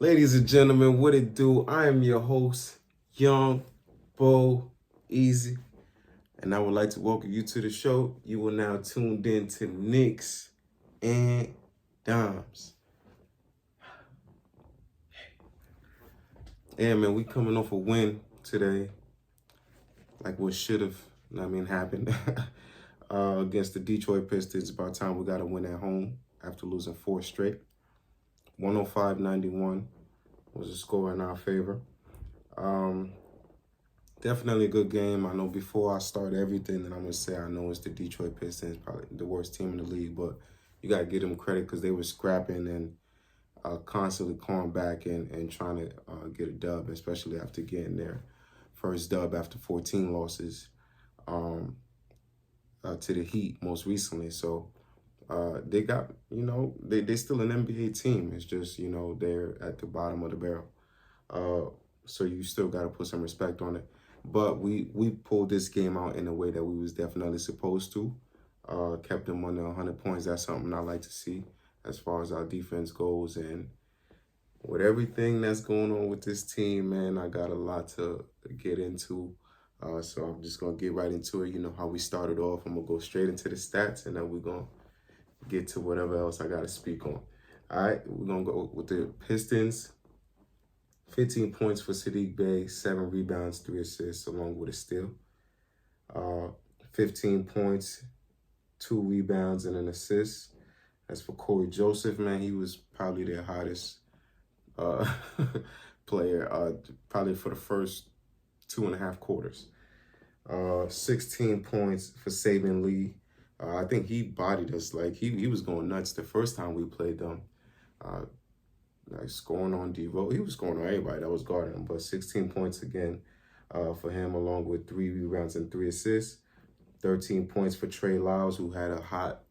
Ladies and gentlemen, what it do? I am your host, Young Bo Easy, and I would like to welcome you to the show. You will now tuned in to Knicks and Dimes. Yeah, man, we coming off a win today, like what should have, happened against the Detroit Pistons. By the time we got a win at home after losing 4 straight, 105-91 was a score in our favor. Definitely a good game. I know before I start everything that I'm going to say, I know it's the Detroit Pistons, probably the worst team in the league, but you got to give them credit because they were scrapping and constantly clawing back and trying to get a dub, especially after getting their first dub after 14 losses to the Heat most recently. So they got, they still an NBA team. It's just, they're at the bottom of the barrel. So you still got to put some respect on it. But we pulled this game out in a way that we was definitely supposed to. Kept them under 100 points. That's something I like to see as far as our defense goes. And with everything that's going on with this team, man, I got a lot to get into. So I'm just going to get right into it. You know how we started off. I'm going to go straight into the stats, and then we're going to get to whatever else I got to speak on. All right, we're going to go with the Pistons. 15 points for Sadiq Bey, 7 rebounds, 3 assists, along with a steal. 15 points, 2 rebounds, and an assist. As for Corey Joseph, man, he was probably their hottest player, probably for the first 2.5 quarters. 16 points for Saban Lee. I think he bodied us. Like, he was going nuts the first time we played them. Like scoring on D-Roll. He was scoring on everybody that was guarding him, but 16 points again for him, along with 3 rebounds and 3 assists. 13 points for Trey Lyles, who had a hot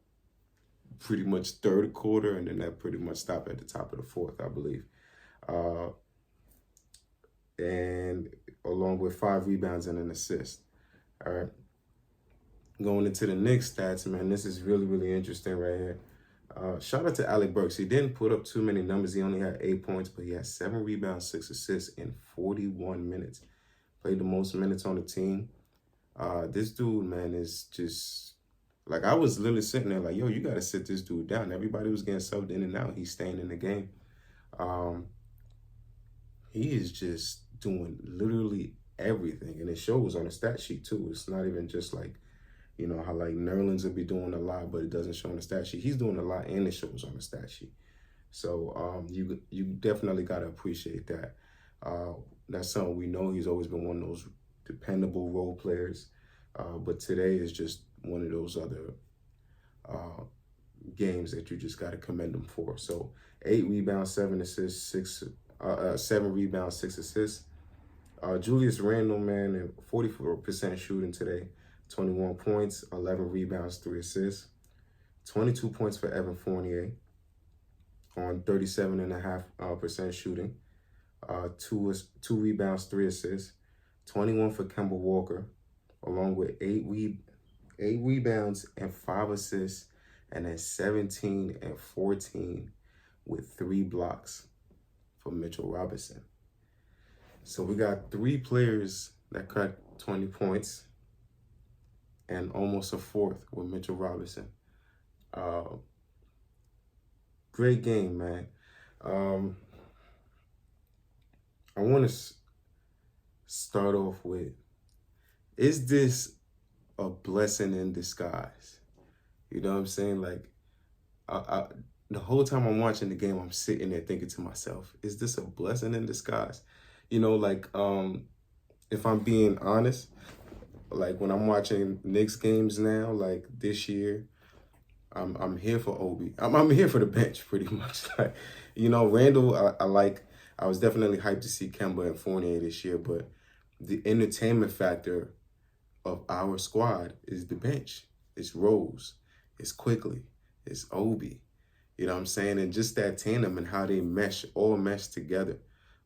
pretty much third quarter, and then that pretty much stopped at the top of the fourth, I believe. And along with 5 rebounds and an assist. All right. Going into the Knicks stats, man, this is really, really interesting right here. Shout out to Alec Burks. He didn't put up too many numbers. He only had 8 points, but he had 7 rebounds, 6 assists in 41 minutes. Played the most minutes on the team. This dude, man, is just like, I was literally sitting there like, yo, you got to sit this dude down. Everybody was getting subbed in and out. He's staying in the game. He is just doing literally everything, and it shows on the stat sheet too. It's not even just like, you know, how like Nerlens will be doing a lot, but it doesn't show on the stat sheet. He's doing a lot, and it shows on the stat sheet. So you definitely got to appreciate that. That's something we know. He's always been one of those dependable role players. But today is just one of those other games that you just got to commend him for. So 8 rebounds, 7 assists, 7 rebounds, 6 assists. Julius Randle, man, and 44% shooting today. 21 points, 11 rebounds, 3 assists. 22 points for Evan Fournier on 37.5% shooting. 2 rebounds, 3 assists. 21 for Kemba Walker, along with 8 rebounds and 5 assists, and then 17 and 14 with 3 blocks for Mitchell Robinson. So we got 3 players that cut 20 points and almost a 4th with Mitchell Robinson. Great game, man. I want to start off with, is this a blessing in disguise? You know what I'm saying? Like, the whole time I'm watching the game, I'm sitting there thinking to myself, is this a blessing in disguise? You know, like, if I'm being honest, like when I'm watching Knicks games now, like this year, I'm here for Obi. I'm here for the bench pretty much. Like, you know, Randall, I was definitely hyped to see Kemba and Fournier this year, but the entertainment factor of our squad is the bench. It's Rose, it's Quickly, it's Obi. You know what I'm saying? And just that tandem and how they all mesh together.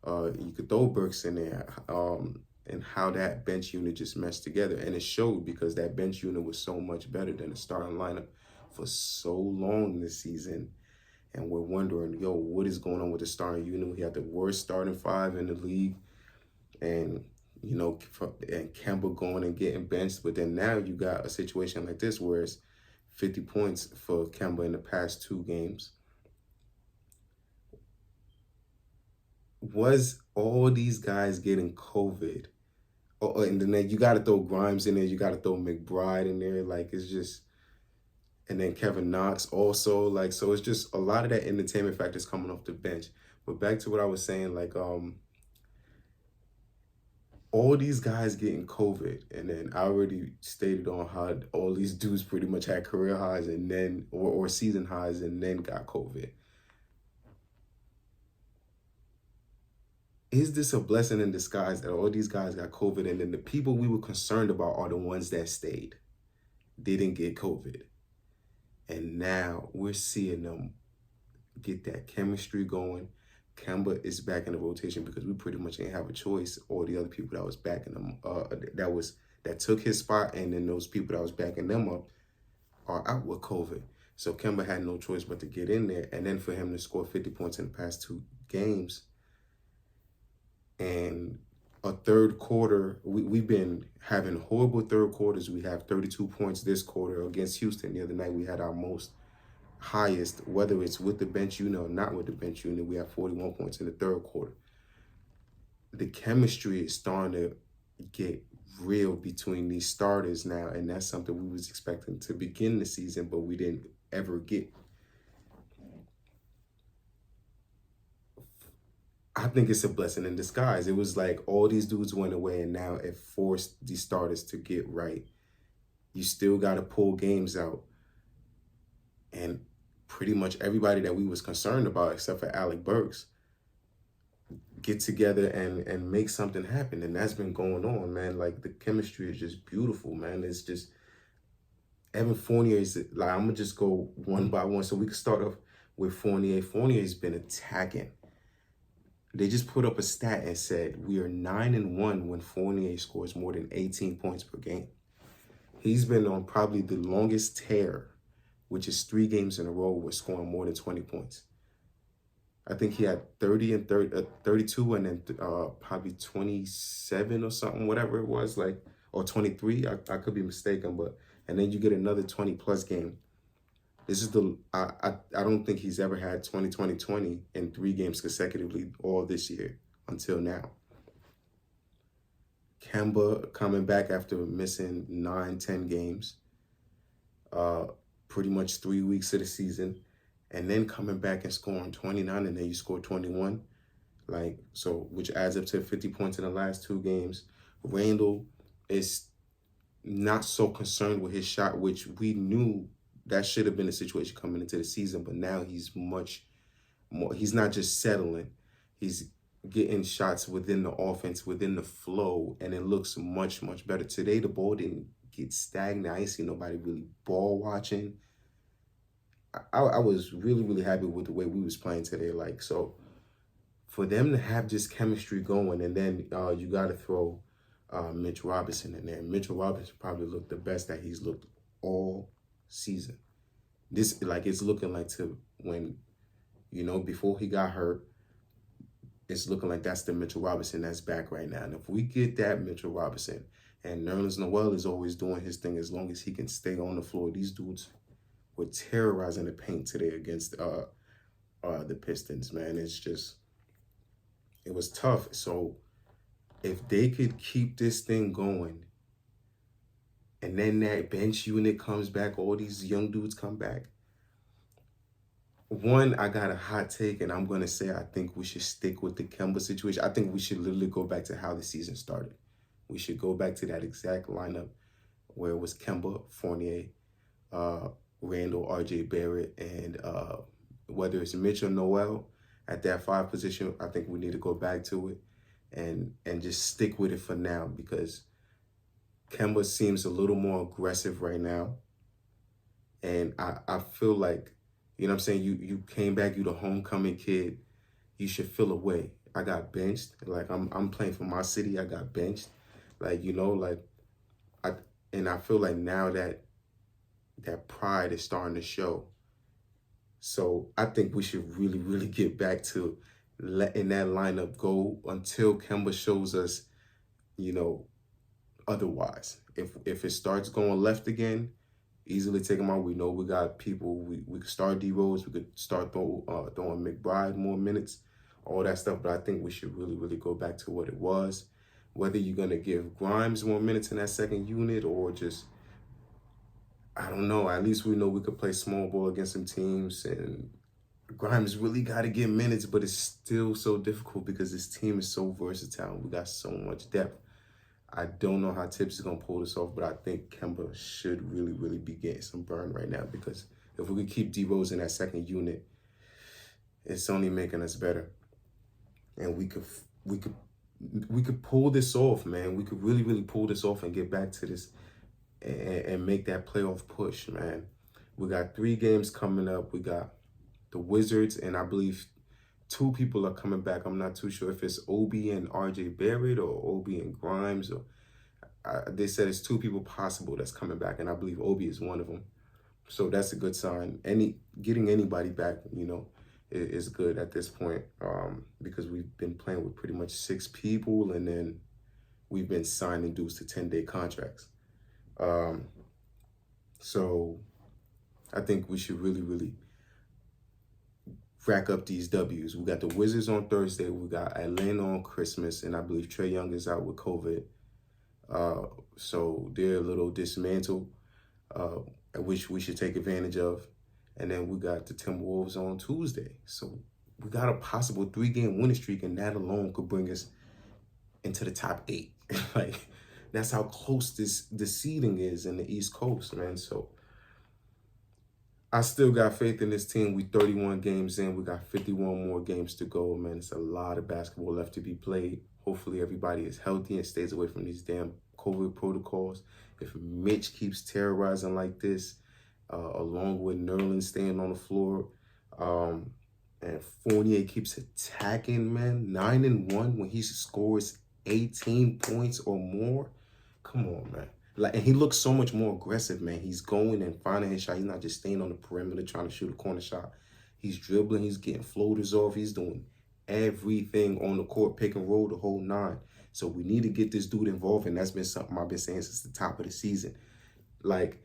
You could throw Burks in there, and how that bench unit just meshed together. And it showed because that bench unit was so much better than the starting lineup for so long this season. and we're wondering, yo, what is going on with the starting unit? We had the worst starting five in the league, and and Kemba going and getting benched. But then now you got a situation like this where it's 50 points for Kemba in the past 2 games. Was all these guys getting COVID? Oh, and then you got to throw Grimes in there. You got to throw McBride in there. Like, it's just, and then Kevin Knox also. Like, so it's just a lot of that entertainment factors coming off the bench. But back to what I was saying, like, all these guys getting COVID, and then I already stated on how all these dudes pretty much had career highs and then, or season highs and then got COVID. Is this a blessing in disguise that all these guys got COVID and then the people we were concerned about are the ones that stayed, didn't get COVID? And now we're seeing them get that chemistry going. Kemba is back in the rotation because we pretty much didn't have a choice. All the other people that was backing them, that took his spot, and then those people that was backing them up are out with COVID. So Kemba had no choice but to get in there. And then for him to score 50 points in the past 2 games, and a third quarter, we've been having horrible third quarters. We have 32 points this quarter against Houston. The other night we had our most highest, whether it's with the bench unit or not with the bench unit. We have 41 points in the third quarter. The chemistry is starting to get real between these starters now, and that's something we was expecting to begin the season, but we didn't ever get. I think it's a blessing in disguise. It was like all these dudes went away, and now it forced these starters to get right. You still got to pull games out. And pretty much everybody that we was concerned about, except for Alec Burks, get together and make something happen. And that's been going on, man. Like, the chemistry is just beautiful, man. It's just, Evan Fournier is, like, I'm going to just go one by one. So we can start off with Fournier. Fournier's been attacking. They just put up a stat and said we are 9-1 when Fournier scores more than 18 points per game. He's been on probably the longest tear, which is 3 games in a row with scoring more than 20 points. I think he had 32 and then probably 27 or something, whatever it was, like, or 23. I could be mistaken, but, and then you get another 20-plus game. This is I don't think he's ever had 20-20-20 in 3 games consecutively all this year until now. Kemba coming back after missing 9-10 games, pretty much 3 weeks of the season, and then coming back and scoring 29, and then you score 21, like, so, which adds up to 50 points in the last 2 games. Randall is not so concerned with his shot, which we knew that should have been the situation coming into the season, but now he's much more, he's not just settling, he's getting shots within the offense, within the flow, and it looks much, much better. Today, the ball didn't get stagnant. I ain't see nobody really ball watching. I was really, really happy with the way we was playing today. Like, so for them to have this chemistry going, and then you got to throw Mitch Robinson in there. Mitchell Robinson probably looked the best that he's looked all season. This, like, it's looking like to when, before he got hurt, it's looking like that's the Mitchell Robinson that's back right now. And if we get that Mitchell Robinson, and Nerlens Noel is always doing his thing as long as he can stay on the floor, these dudes were terrorizing the paint today against the Pistons, man. It's just, it was tough. So if they could keep this thing going, and then that bench unit comes back, all these young dudes come back. One, I got a hot take, and I'm going to say I think we should stick with the Kemba situation. I think we should literally go back to how the season started. We should go back to that exact lineup where it was Kemba, Fournier, Randall, RJ Barrett, and whether it's Mitch or Noel at that 5 position, I think we need to go back to it and just stick with it for now, because Kemba seems a little more aggressive right now. And I feel like, you know what I'm saying, you came back, you the homecoming kid, you should feel a way. I got benched. Like, I'm playing for my city, I got benched. Like, I feel like now that pride is starting to show. So I think we should really, really get back to letting that lineup go until Kemba shows us, you know, otherwise. If it starts going left again, easily take him out. We know we got people. We could start D Rose. We could start throwing McBride more minutes, all that stuff. But I think we should really, really go back to what it was. Whether you're gonna give Grimes more minutes in that second unit or just, I don't know. At least we know we could play small ball against some teams, and Grimes really got to get minutes, but it's still so difficult because this team is so versatile. We got so much depth. I don't know how Tips is going to pull this off, but I think Kemba should really, really be getting some burn right now, because if we could keep D Rose in that second unit, it's only making us better. And we could pull this off, man. We could really, really pull this off and get back to this and make that playoff push, man. We got 3 games coming up. We got the Wizards, and I believe 2 people are coming back. I'm not too sure if it's Obi and RJ Barrett or Obi and Grimes. Or they said it's 2 people possible that's coming back, and I believe Obi is one of them. So that's a good sign. Getting anybody back, is good at this point, because we've been playing with pretty much 6 people, and then we've been signing dudes to 10-day contracts. So I think we should really, really rack up these W's. We got the Wizards on Thursday. We got Atlanta on Christmas, and I believe Trae Young is out with COVID. So they're a little dismantled, which we should take advantage of. And then we got the Timberwolves on Tuesday. So we got a possible 3-game winning streak, and that alone could bring us into the top 8. Like, that's how close the seeding is in the East Coast, man. So I still got faith in this team. We 31 games in. We got 51 more games to go, man. It's a lot of basketball left to be played. Hopefully everybody is healthy and stays away from these damn COVID protocols. If Mitch keeps terrorizing like this, along with Nerlens staying on the floor, and Fournier keeps attacking, man, 9-1 when he scores 18 points or more. Come on, man. And he looks so much more aggressive, man. He's going and finding his shot. He's not just staying on the perimeter trying to shoot a corner shot. He's dribbling. He's getting floaters off. He's doing everything on the court, pick and roll, the whole 9. So we need to get this dude involved, and that's been something I've been saying since the top of the season. Like,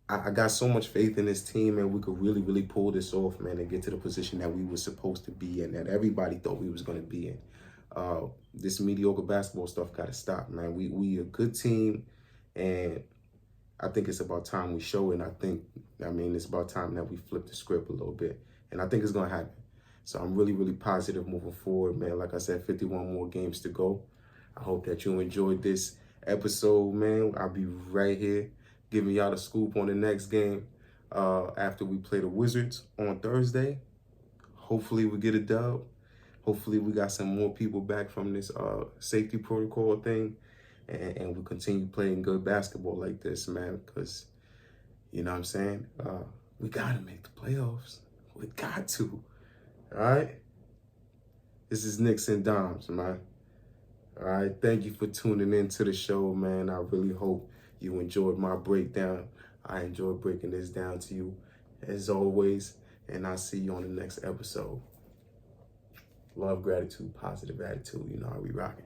I got so much faith in this team, and we could really, really pull this off, man, and get to the position that we were supposed to be in, that everybody thought we was going to be in. This mediocre basketball stuff got to stop, man. We a good team, and I think it's about time we show it. And it's about time that we flip the script a little bit, and I think it's going to happen. So I'm really, really positive moving forward, man. Like I said, 51 more games to go. I hope that you enjoyed this episode, man. I'll be right here giving y'all the scoop on the next game after we play the Wizards on Thursday. Hopefully we get a dub. Hopefully we got some more people back from this safety protocol thing, and we continue playing good basketball like this, man, because, you know what I'm saying? We got to make the playoffs. We got to. All right? This is Knicks and Dimes, man. All right? Thank you for tuning in to the show, man. I really hope you enjoyed my breakdown. I enjoyed breaking this down to you, as always, and I'll see you on the next episode. Love, gratitude, positive attitude. You know how we rocking.